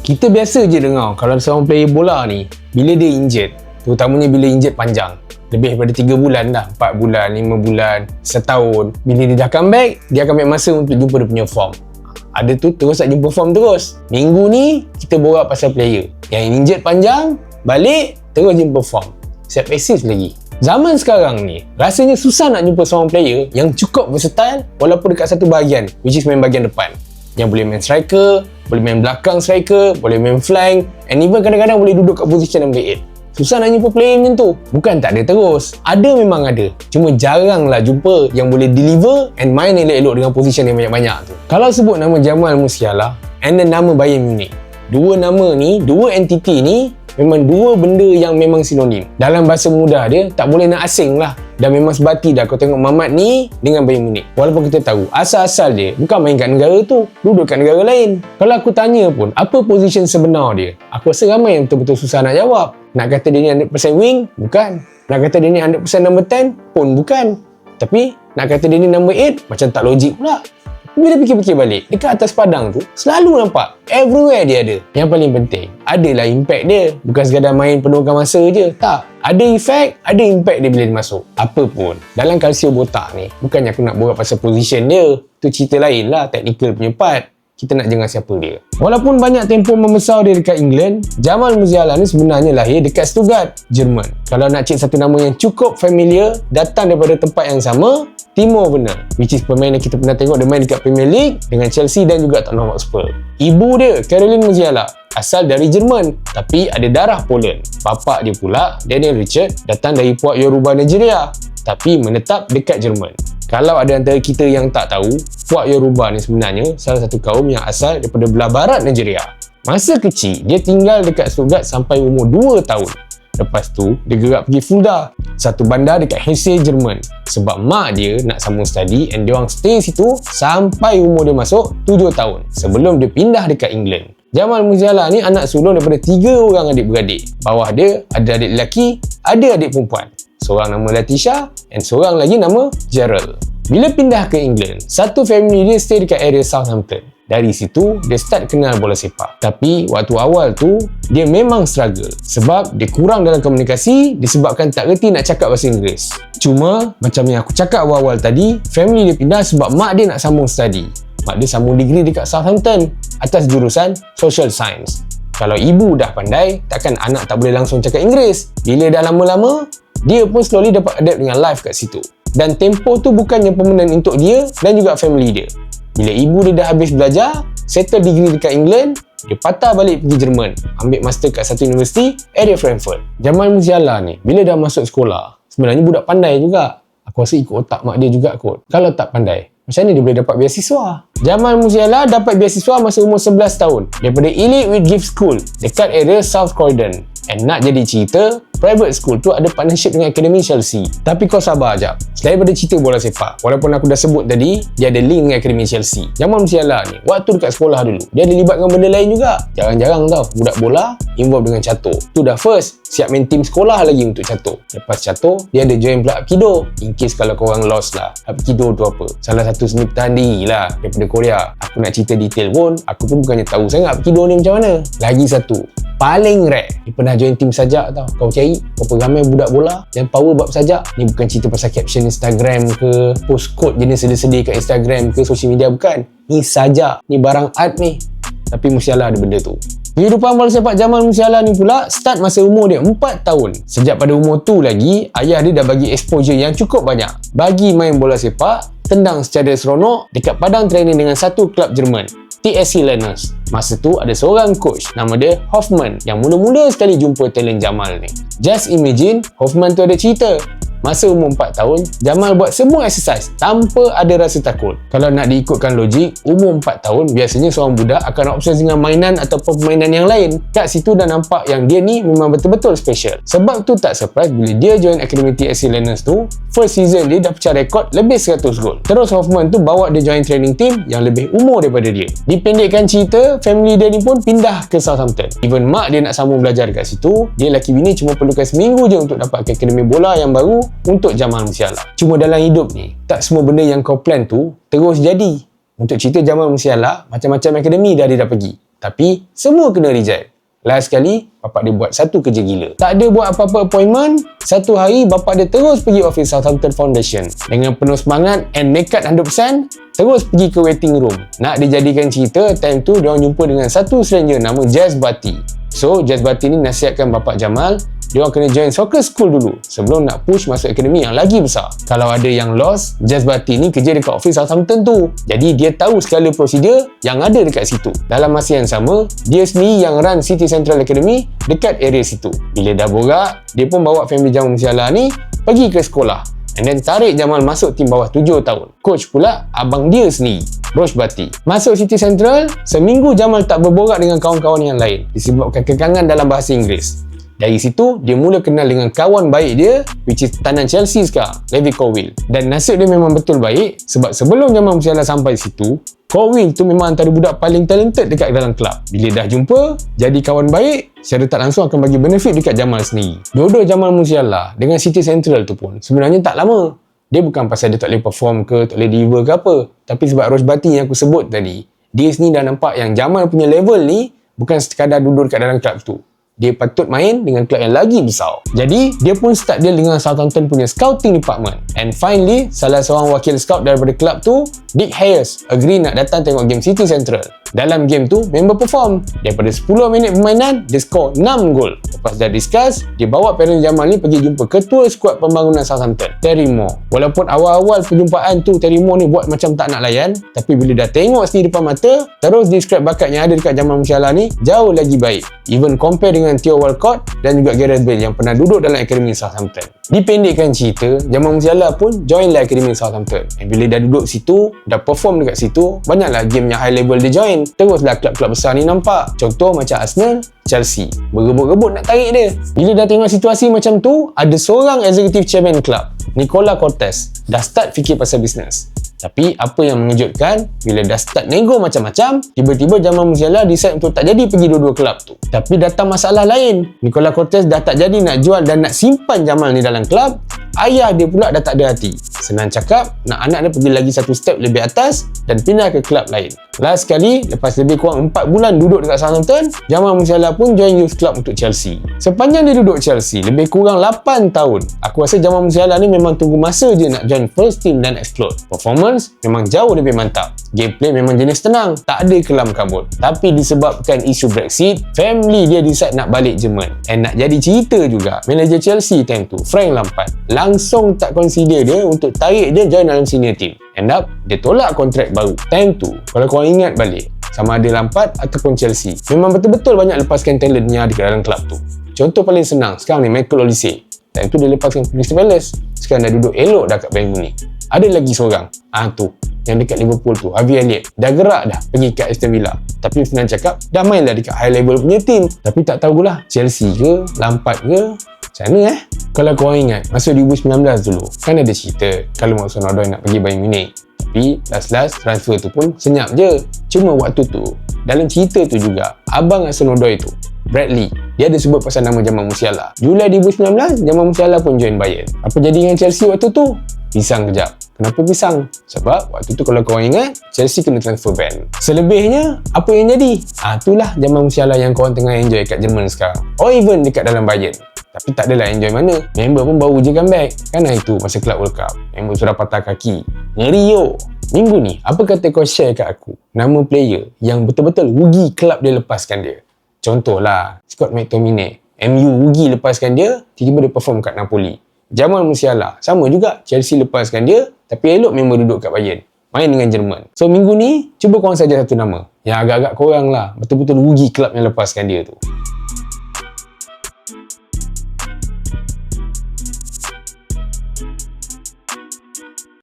Kita biasa je dengar kalau seorang player bola ni, bila dia injured, terutamanya bila injured panjang, lebih daripada 3 bulan dah, 4 bulan, 5 bulan, setahun, bila dia dah comeback, dia akan ambil masa untuk jumpa dia punya form. Ada tu terus tak jumpa form terus. Minggu ni kita borak pasal player yang injured panjang, balik terus jumpa form. Set passive lagi. Zaman sekarang ni rasanya susah nak jumpa seorang player yang cukup versatile walaupun dekat satu bahagian, which is main bahagian depan, yang boleh main striker, boleh main belakang striker, boleh main flank, and even kadang-kadang boleh duduk kat position number 8. Susah nak jumpa player macam tu. Bukan tak ada terus, ada memang ada, cuma jarang lah jumpa yang boleh deliver and main elok-elok dengan position yang banyak-banyak tu. Kalau sebut nama Jamal Musiala and then nama Bayern Munich, dua nama ni, dua entiti ni memang dua benda yang memang sinonim. Dalam bahasa mudah dia, tak boleh nak asing lah. Dan memang sebati dah kau tengok Mamat ni dengan Bayern Munich. Walaupun kita tahu, asal-asal dia bukan main kat negara tu, duduk kat negara lain. Kalau aku tanya pun, apa position sebenar dia? Aku rasa ramai yang betul-betul susah nak jawab. Nak kata dia ni 100% wing? Bukan. Nak kata dia ni 100% number 10? Pun bukan. Tapi, nak kata dia ni number 8? Macam tak logik pula. Bila fikir-fikir balik, dekat atas padang tu, selalu nampak. Everywhere dia ada. Yang paling penting, adalah impact dia. Bukan sekadar main penuhkan masa je. Tak. Ada efek, ada impact dia bila dia masuk. Apa pun, dalam Calcio Botak ni, bukannya aku nak borak pasal position dia. Tu cerita lain lah, technical punya part. Kita nak dengar siapa dia. Walaupun banyak tempoh membesar dia dekat England, Jamal Musiala ni sebenarnya lahir dekat Stuttgart, Jerman. Kalau nak cek satu nama yang cukup familiar, datang daripada tempat yang sama, Timo Werner, which is pemain yang kita pernah tengok dia main dekat Premier League dengan Chelsea dan juga Tottenham Hotspur. Ibu dia, Caroline Musiala, asal dari Jerman tapi ada darah Poland. Bapa dia pula, Daniel Richard, datang dari puak Yoruba Nigeria tapi menetap dekat Jerman. Kalau ada antara kita yang tak tahu, puak Yoruba ni sebenarnya salah satu kaum yang asal daripada belah barat Nigeria. Masa kecil, dia tinggal dekat Stuttgart sampai umur 2 tahun. Lepas tu, dia gerak pergi Fulda, satu bandar dekat Hesse, Jerman. Sebab mak dia nak sambung study and dia orang stay situ sampai umur dia masuk 7 tahun. Sebelum dia pindah dekat England. Jamal Musiala ni anak sulung daripada 3 orang adik-beradik. Bawah dia ada adik lelaki, ada adik perempuan. Seorang nama Latisha and seorang lagi nama Gerald. Bila pindah ke England, satu family dia stay dekat area Southampton. Dari situ, dia start kenal bola sepak. Tapi, waktu awal tu, dia memang struggle. Sebab dia kurang dalam komunikasi disebabkan tak reti nak cakap bahasa Inggeris. Cuma, macam yang aku cakap awal-awal tadi, family dia pindah sebab mak dia nak sambung study. Mak dia sambung degree dekat Southampton atas jurusan Social Science. Kalau ibu dah pandai, takkan anak tak boleh langsung cakap Inggeris. Bila dah lama-lama, dia pun slowly dapat adapt dengan life kat situ. Dan tempoh tu bukannya permanent untuk dia dan juga family dia. Bila ibu dia dah habis belajar, settle degree dekat England, dia patah balik pergi Jerman, ambil master kat satu universiti, area Frankfurt. Jamal Musiala ni, bila dah masuk sekolah, sebenarnya budak pandai juga. Aku rasa ikut otak mak dia juga kot. Kalau tak pandai, macam mana dia boleh dapat beasiswa? Jamal Musiala dapat beasiswa masa umur 11 tahun daripada Elite with Gift School dekat area South Croydon. And nak jadi cerita, private school tu ada partnership dengan Akademi Chelsea. Tapi kau sabar ajap. Selain daripada cerita bola sepak, walaupun aku dah sebut tadi, dia ada link dengan Akademi Chelsea. Jamal Musiala ni, waktu dekat sekolah dulu, dia ada libat dengan benda lain juga. Jarang-jarang tau, budak bola involve dengan catur. Tu dah first, siap main team sekolah lagi untuk catur. Lepas catur, dia ada join pula Apkido. In case kalau korang lost lah, Apkido tu apa? Salah satu seni pertahanan diri lah daripada Korea. Aku nak cerita detail pun, aku pun bukannya tahu sangat Apkido ni macam mana. Lagi satu, paling rare, dia pernah join tim sajak tau. Kau cari berapa ramai budak bola yang power bab sajak. Ni bukan cerita pasal caption Instagram ke, post quote jenis sedih-sedih kat Instagram ke, social media, bukan. Ni sajak, ni barang art ni. Tapi Musiala ada benda tu. Kehidupan bola sepak Jamal Musiala ni pula start masa umur dia 4 tahun. Sejak pada umur tu lagi, ayah dia dah bagi exposure yang cukup banyak bagi main bola sepak, tendang secara seronok dekat padang training dengan satu klub Jerman, TSC Lenners. Masa tu ada seorang coach nama dia Hoffman yang mula-mula sekali jumpa talent Jamal ni. Just imagine, Hoffman tu ada cerita. Masa umur 4 tahun, Jamal buat semua exercise tanpa ada rasa takut. Kalau nak diikutkan logik, umur 4 tahun biasanya seorang budak akan obses dengan mainan atau permainan yang lain. Kat situ dah nampak yang dia ni memang betul-betul special. Sebab tu tak surprise bila dia join Akademi TSC Lenners tu, first season dia dah pecah rekod lebih 100 gol. Terus Hoffman tu bawa dia join training team yang lebih umur daripada dia. Dipendekkan cerita, family dia ni pun pindah ke Southampton. Even mak dia nak sambung belajar dekat situ, dia laki bini cuma perlukan seminggu je untuk dapat ke akademi bola yang baru untuk Jamal Musiala. Cuma dalam hidup ni, tak semua benda yang kau plan tu terus jadi. Untuk cerita Jamal Musiala, macam-macam akademi dah dia dah pergi. Tapi semua kena reject. Last sekali, bapak dia buat satu kerja gila. Tak ada buat apa-apa appointment. Satu hari, bapak dia terus pergi office Southampton Foundation. Dengan penuh semangat and nekat 100%, terus pergi ke waiting room. Nak dijadikan cerita, time tu diorang jumpa dengan satu stranger nama Jazz Bati. So, Jazz Bati ni nasihatkan bapak Jamal, diorang kena join soccer school dulu sebelum nak push masuk akademi yang lagi besar. Kalau ada yang lost, Jazz Bati ni kerja dekat office Southampton tu. Jadi dia tahu segala prosedur yang ada dekat situ. Dalam masa yang sama, dia sendiri yang run City Central Academy dekat area situ. Bila dah borak, dia pun bawa family Jamal Musiala ni pergi ke sekolah. And then tarik Jamal masuk tim bawah 7 tahun. Coach pula abang dia sendiri, Rosh Bati. Masuk City Central, seminggu Jamal tak berborak dengan kawan-kawan yang lain disebabkan kekangan dalam bahasa Inggeris. Dari situ, dia mula kenal dengan kawan baik dia, which is tanan Chelsea sekarang, Levi Colwill. Dan nasib dia memang betul baik sebab sebelum Jamal Musiala sampai situ, Colwill tu memang antara budak paling talented dekat dalam kelab. Bila dah jumpa, jadi kawan baik, secara tak langsung akan bagi benefit dekat Jamal sendiri. Dua-dua Jamal Musiala dengan City Central tu pun sebenarnya tak lama. Dia bukan pasal dia tak boleh perform ke, tak boleh deliver ke apa. Tapi sebab Rosh Bati yang aku sebut tadi, dia sendiri dah nampak yang Jamal punya level ni bukan sekadar duduk dekat dalam kelab tu. Dia patut main dengan kelab yang lagi besar. Jadi, dia pun start deal dengan Southampton punya scouting department. And finally, salah seorang wakil scout daripada kelab tu, Dick Hayes, agree nak datang tengok game City Central. Dalam game tu, member perform. Daripada 10 minit permainan, dia score 6 gol. Lepas dah discuss, dia bawa parent Jamal ni pergi jumpa ketua skuad pembangunan Southampton, Terry Moore. Walaupun awal-awal perjumpaan tu, Terry Moore ni buat macam tak nak layan, tapi bila dah tengok sendiri depan mata, terus describe bakat yang ada dekat Jamal Musiala ni jauh lagi baik. Even compare dengan Theo Walcott dan juga Gareth Bale yang pernah duduk dalam akademi Southampton. Dipendekkan cerita, Jamal Musiala pun join lah akademi Southampton. Dan bila dah duduk situ, dah perform dekat situ, banyaklah game yang high level dia join. Teruslah klub-klub besar ni nampak. Contoh macam Arsenal, Chelsea. Berebut-rebut nak tarik dia. Bila dah tengok situasi macam tu, ada seorang executive chairman club, Nicola Cortez, dah start fikir pasal bisnes. Tapi apa yang mengejutkan, bila dah start nego macam-macam, tiba-tiba Jamal Musiala decide untuk tak jadi pergi dua-dua kelab tu. Tapi datang masalah lain. Nicola Cortez dah tak jadi nak jual dan nak simpan Jamal ni dalam kelab. Ayah dia pula dah tak ada hati. Senang cakap, nak anak dia pergi lagi satu step lebih atas dan pindah ke kelab lain. Last sekali, lepas lebih kurang 4 bulan duduk dekat Southampton, Jamal Musiala pun join youth club untuk Chelsea. Sepanjang dia duduk Chelsea, lebih kurang 8 tahun, aku rasa Jamal Musiala ni memang tunggu masa je nak join first team dan explode. Performance memang jauh lebih mantap. Gameplay memang jenis tenang, tak ada kelam kabut. Tapi disebabkan isu Brexit, family dia decide nak balik Jerman. And nak jadi cerita juga, manager Chelsea time tu, Frank Lampard, langsung tak consider dia untuk tarik dia join dalam senior team. End up, dia tolak kontrak baru. Time tu, kalau korang ingat balik, sama ada Lampard ataupun Chelsea, memang betul-betul banyak lepaskan talentnya di dalam kelab tu. Contoh paling senang, sekarang ni Michael Olise. Time tu dia lepaskan Crystal Palace. Sekarang dah duduk elok dah kat Bayern Munich. Ada lagi seorang, tu, yang dekat Liverpool tu, Harvey Elliott. Dah gerak dah pergi kat Aston Villa. Tapi senang cakap, dah main dah dekat high level punya team. Tapi tak tahulah, Chelsea ke, Lampard ke, macam mana Kalau korang ingat, masa 2019 dulu, kan ada cerita kalau Hudson Odoi nak pergi Bayern Munich. Tapi last transfer tu pun senyap je. Cuma waktu tu, dalam cerita tu juga, abang Hudson Odoi tu, Bradley, dia ada sebut pasal nama Jamal Musiala. Julai 2019, Jamal Musiala pun join Bayern. Apa jadi dengan Chelsea waktu tu? Pisang kejap. Kenapa pisang? Sebab waktu tu kalau korang ingat, Chelsea kena transfer ban. Selebihnya, apa yang jadi? Itulah Jamal Musiala yang korang tengah enjoy kat Jerman sekarang. Or even dekat dalam Bayern. Tapi tak adalah enjoy mana. Member pun baru je comeback. Kan itu masa Club World Cup. Member sudah patah kaki. Ngeri yo. Minggu ni, apa kata kau share kat aku nama player yang betul-betul rugi kelab dia lepaskan dia? Contohlah, Scott McTominay. MU rugi lepaskan dia, tiba-tiba dia perform kat Napoli. Jamal Musiala, sama juga. Chelsea lepaskan dia, tapi elok member duduk kat Bayern. Main dengan Jerman. So minggu ni, cuba korang saja satu nama. Yang agak-agak korang lah, betul-betul rugi kelab yang lepaskan dia tu.